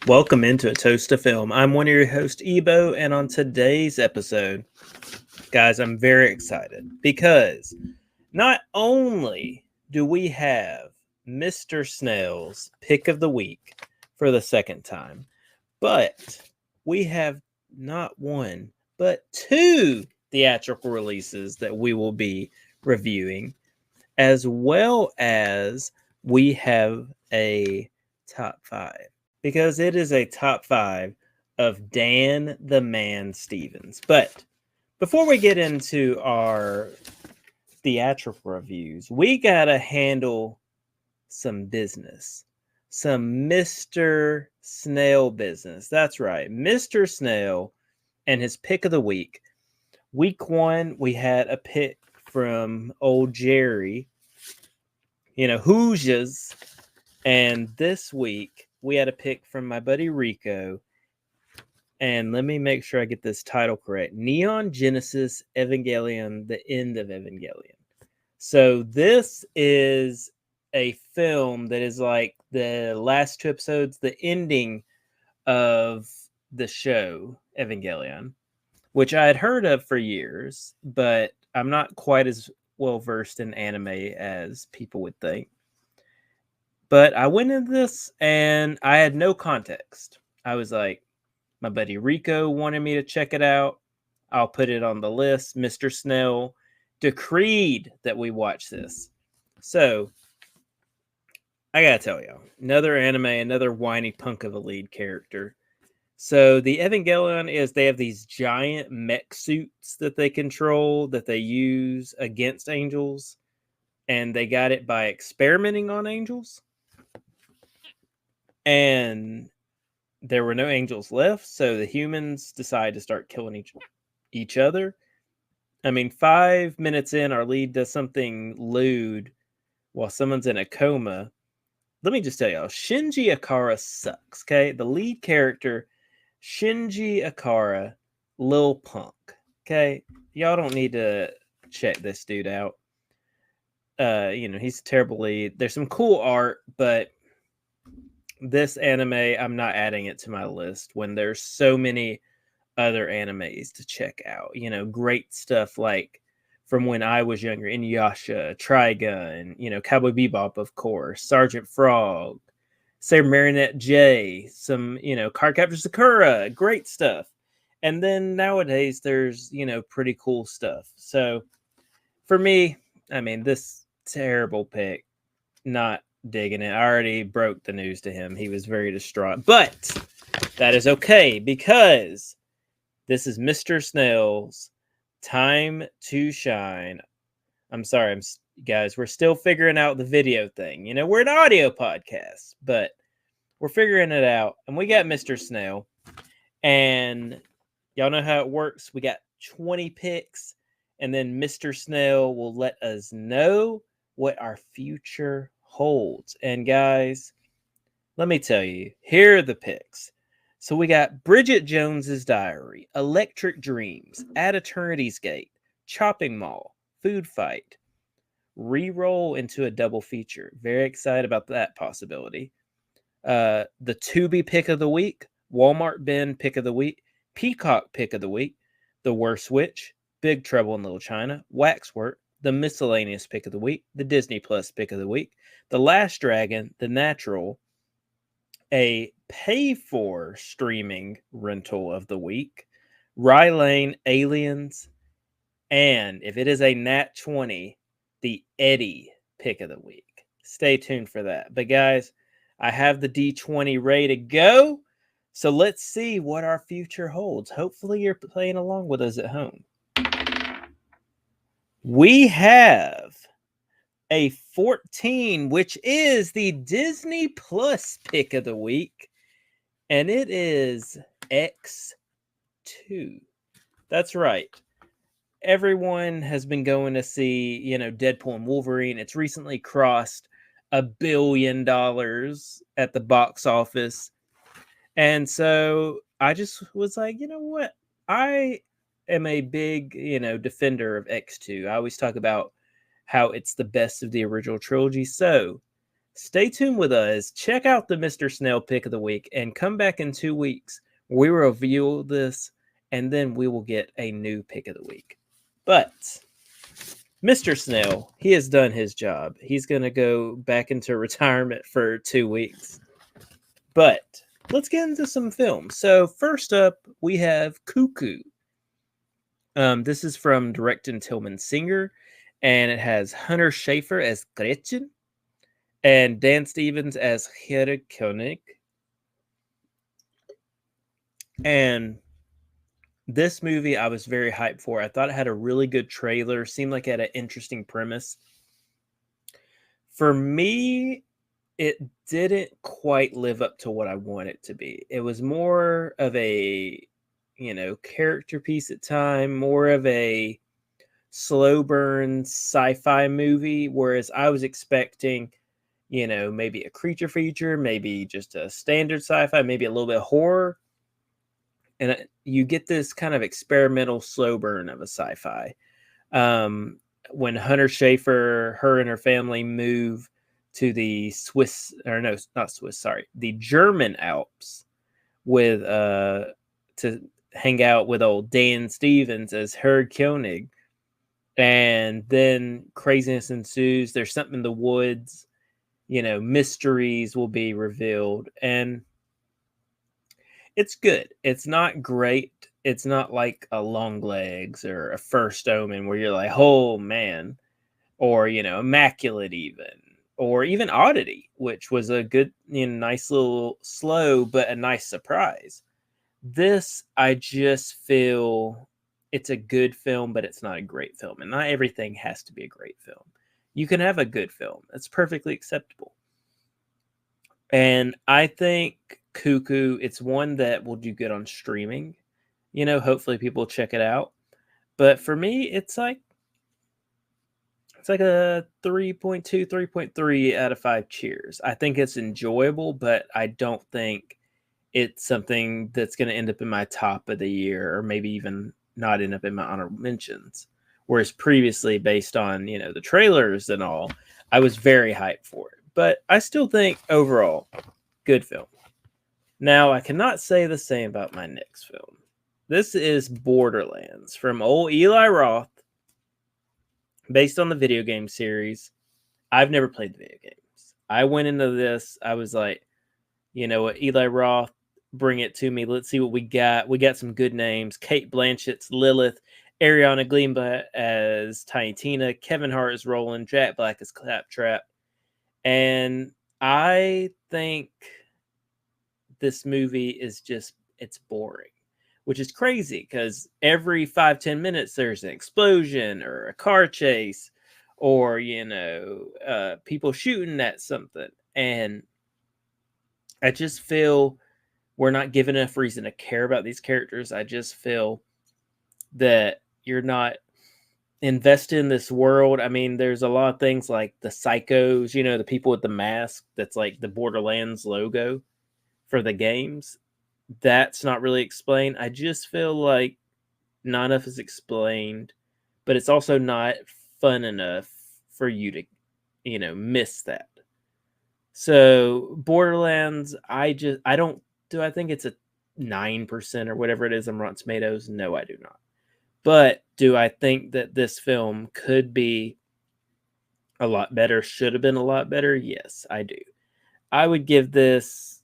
Welcome into A Toast to Film. I'm one of your hosts, Ebo, and on today's episode, guys, I'm very excited because not only do we have Mr. Snail's pick of the week for the second time, but we have not one, but two theatrical releases that we will be reviewing, as well as we have a top five, because it is a top five of Dan the Man Stevens. But before we get into our theatrical reviews, we got to handle some business. Some Mr. Snail business. That's right. Mr. Snail and his pick of the week. Week one, we had a pick from old Jerry, Hoojas. And this week, we had a pick from my buddy Rico. And let me make sure I get this title correct. Neon Genesis Evangelion, The End of Evangelion. So this is a film that is like the last two episodes, the ending of the show, Evangelion, which I had heard of for years, but I'm not quite as well versed in anime as people would think. But I went into this and I had no context. I was like, my buddy Rico wanted me to check it out. I'll put it on the list. Mr. Snail decreed that we watch this. So, I gotta tell y'all, another anime, another whiny punk of a lead character. So, the Evangelion is they have these giant mech suits that they control, that they use against angels. And they got it by experimenting on angels. And there were no angels left, so the humans decide to start killing each other. I mean, 5 minutes in, our lead does something lewd while someone's in a coma. Let me just tell y'all, Shinji Ikara sucks, okay? The lead character, Shinji Ikara, Lil Punk, okay? Y'all don't need to check this dude out. He's a terrible lead. There's some cool art, but this anime, I'm not adding it to my list when there's so many other animes to check out. Great stuff like from when I was younger, Inuyasha, Trigun, Cowboy Bebop, of course, Sergeant Frog, Sailor Marionette J, some, Cardcaptor Sakura, great stuff. And then nowadays there's, pretty cool stuff. So for me, I mean, this terrible pick, not digging it. I already broke the news to him. He was very distraught. But that is okay because this is Mr. Snail's time to shine. I'm sorry, guys. We're still figuring out the video thing. We're an audio podcast, but we're figuring it out. And we got Mr. Snail. And y'all know how it works. We got 20 picks. And then Mr. Snail will let us know what our future holds. And guys, let me tell you, here are the picks. So we got Bridget Jones's Diary, Electric Dreams, At Eternity's Gate, Chopping Mall, Food Fight, Reroll into a double feature. Very excited about that possibility. The Tubi pick of the week, Walmart bin pick of the week, Peacock pick of the week, The Worst Witch, Big Trouble in Little China, Waxwork, the miscellaneous pick of the week, the Disney Plus pick of the week, The Last Dragon, The Natural, a pay-for streaming rental of the week, Rye Lane, Aliens, and if it is a Nat 20, the Eddie pick of the week. Stay tuned for that. But guys, I have the D20 ready to go, so let's see what our future holds. Hopefully you're playing along with us at home. We have a 14, which is the Disney Plus pick of the week, and it is X2. That's right. Everyone has been going to see, Deadpool and Wolverine. It's recently crossed $1 billion at the box office. And so I just was like, you know what? I am a big, defender of X2. I always talk about how it's the best of the original trilogy. So Stay tuned with us. Check out the Mr. Snail pick of the week and come back in 2 weeks. We will review this and then we will get a new pick of the week. But Mr. Snail, he has done his job. He's going to go back into retirement for 2 weeks. But let's get into some films. So first up, we have Cuckoo. This is from Director Tillman Singer, and it has Hunter Schafer as Gretchen and Dan Stevens as Herr König. And this movie I was very hyped for. I thought it had a really good trailer, seemed like it had an interesting premise. For me, it didn't quite live up to what I want it to be. It was more of a, character piece at time, more of a slow burn sci-fi movie, whereas I was expecting, maybe a creature feature, maybe just a standard sci-fi, maybe a little bit of horror. And you get this kind of experimental slow burn of a sci-fi. When Hunter Schafer, her and her family move to the the German Alps with to hang out with old Dan Stevens as Herr König, and then craziness ensues. There's something in the woods, mysteries will be revealed, and it's good. It's not great. It's not like a Long Legs or a First Omen where you're like, oh man, or Immaculate or even Oddity, which was a good, nice little slow but a nice surprise. This, I just feel it's a good film, but it's not a great film, and not everything has to be a great film. You can have a good film. It's perfectly acceptable. And I think Cuckoo, it's one that will do good on streaming. Hopefully people check it out. But for me, it's like a 3.2, 3.3 out of 5 cheers. I think it's enjoyable, but I don't think it's something that's going to end up in my top of the year, or maybe even not end up in my honorable mentions. Whereas previously, based on, the trailers and all, I was very hyped for it. But I still think overall, good film. Now, I cannot say the same about my next film. This is Borderlands from old Eli Roth, based on the video game series. I've never played the video games. I went into this, I was like, you know what, Eli Roth, bring it to me. Let's see what we got. We got some good names. Cate Blanchett's Lilith, Ariana Grande as Tiny Tina, Kevin Hart is Roland, Jack Black is Claptrap. And I think this movie is it's boring, which is crazy because every 5-10 minutes there's an explosion or a car chase or, people shooting at something. And I just feel we're not given enough reason to care about these characters. I just feel that you're not invested in this world. I mean, there's a lot of things like the psychos, the people with the mask that's like the Borderlands logo for the games. That's not really explained. I just feel like not enough is explained, but it's also not fun enough for you to, miss that. So Borderlands, I think it's a 9% or whatever it is on Rotten Tomatoes? No, I do not. But do I think that this film could be a lot better, should have been a lot better? Yes, I do. I would give this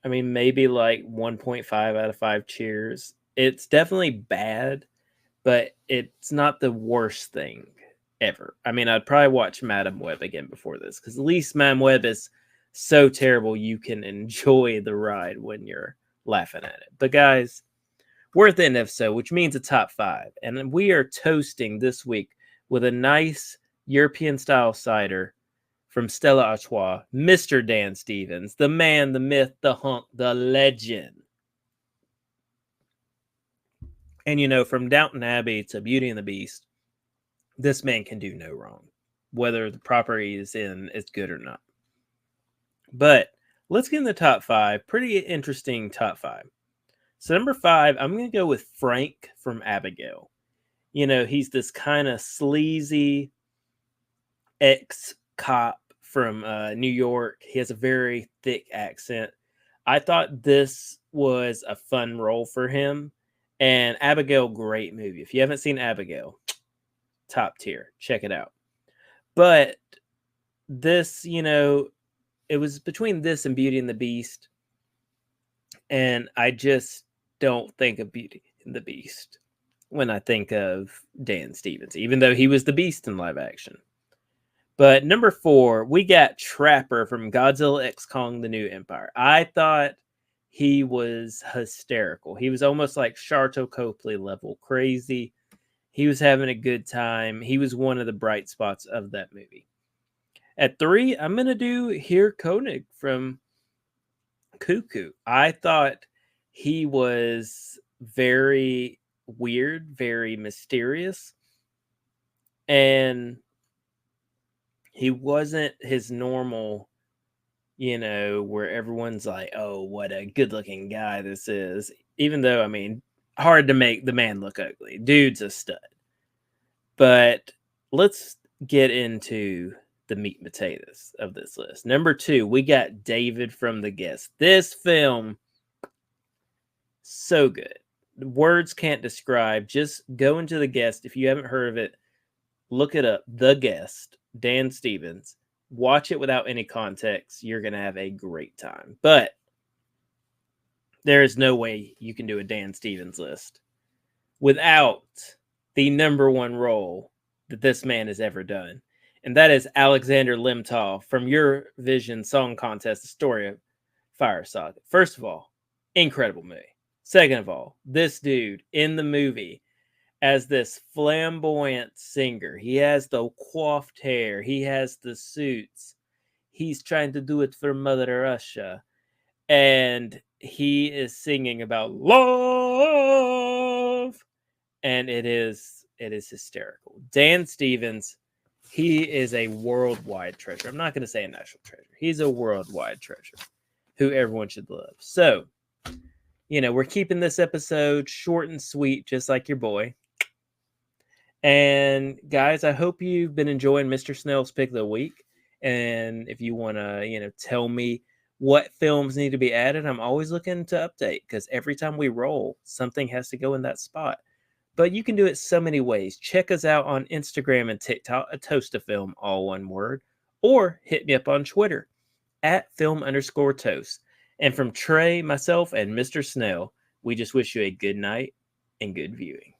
maybe like 1.5 out of 5 cheers. It's definitely bad, but it's not the worst thing ever. I mean, I'd probably watch Madame Web again before this, because at least Madame Web is so terrible you can enjoy the ride when you're laughing at it. But guys, we're at the end of the episode, which means a top 5. And we are toasting this week with a nice European-style cider from Stella Artois, Mr. Dan Stevens, the man, the myth, the hunk, the legend. And, from Downton Abbey to Beauty and the Beast, this man can do no wrong, whether the property is good or not. But let's get in the top 5. Pretty interesting top 5. So number 5, I'm going to go with Frank from Abigail. He's this kind of sleazy ex-cop from New York. He has a very thick accent. I thought this was a fun role for him. And Abigail, great movie. If you haven't seen Abigail, top tier. Check it out. But this, it was between this and Beauty and the Beast. And I just don't think of Beauty and the Beast when I think of Dan Stevens, even though he was the Beast in live action. But number 4, we got Trapper from Godzilla X Kong: The New Empire. I thought he was hysterical. He was almost like Sharlto Copley level crazy. He was having a good time. He was one of the bright spots of that movie. At 3, I'm going to do Here Koenig from Cuckoo. I thought he was very weird, very mysterious. And he wasn't his normal, where everyone's like, oh, what a good looking guy this is. Even though, I mean, hard to make the man look ugly. Dude's a stud. But let's get into the meat and potatoes of this list. Number 2, we got David from The Guest. This film, so good. Words can't describe. Just go into The Guest. If you haven't heard of it, look it up. The Guest, Dan Stevens. Watch it without any context. You're going to have a great time. But there is no way you can do a Dan Stevens list without the number 1 role that this man has ever done. And that is Alexander Limtov from Eurovision Song Contest, The Story of Fire Saga. First of all, incredible movie. Second of all, this dude in the movie as this flamboyant singer. He has the coiffed hair. He has the suits. He's trying to do it for Mother Russia. And he is singing about love. And it is hysterical. Dan Stevens, he is a worldwide treasure. I'm not going to say a national treasure. He's a worldwide treasure who everyone should love. So, we're keeping this episode short and sweet, just like your boy. And guys, I hope you've been enjoying Mr. Snail's Pick of the Week. And if you want to, tell me what films need to be added, I'm always looking to update because every time we roll, something has to go in that spot. But you can do it so many ways. Check us out on Instagram and TikTok, a Toast of Film, all one word. Or hit me up on Twitter, @film_toast. And from Trey, myself, and Mr. Snail, we just wish you a good night and good viewing.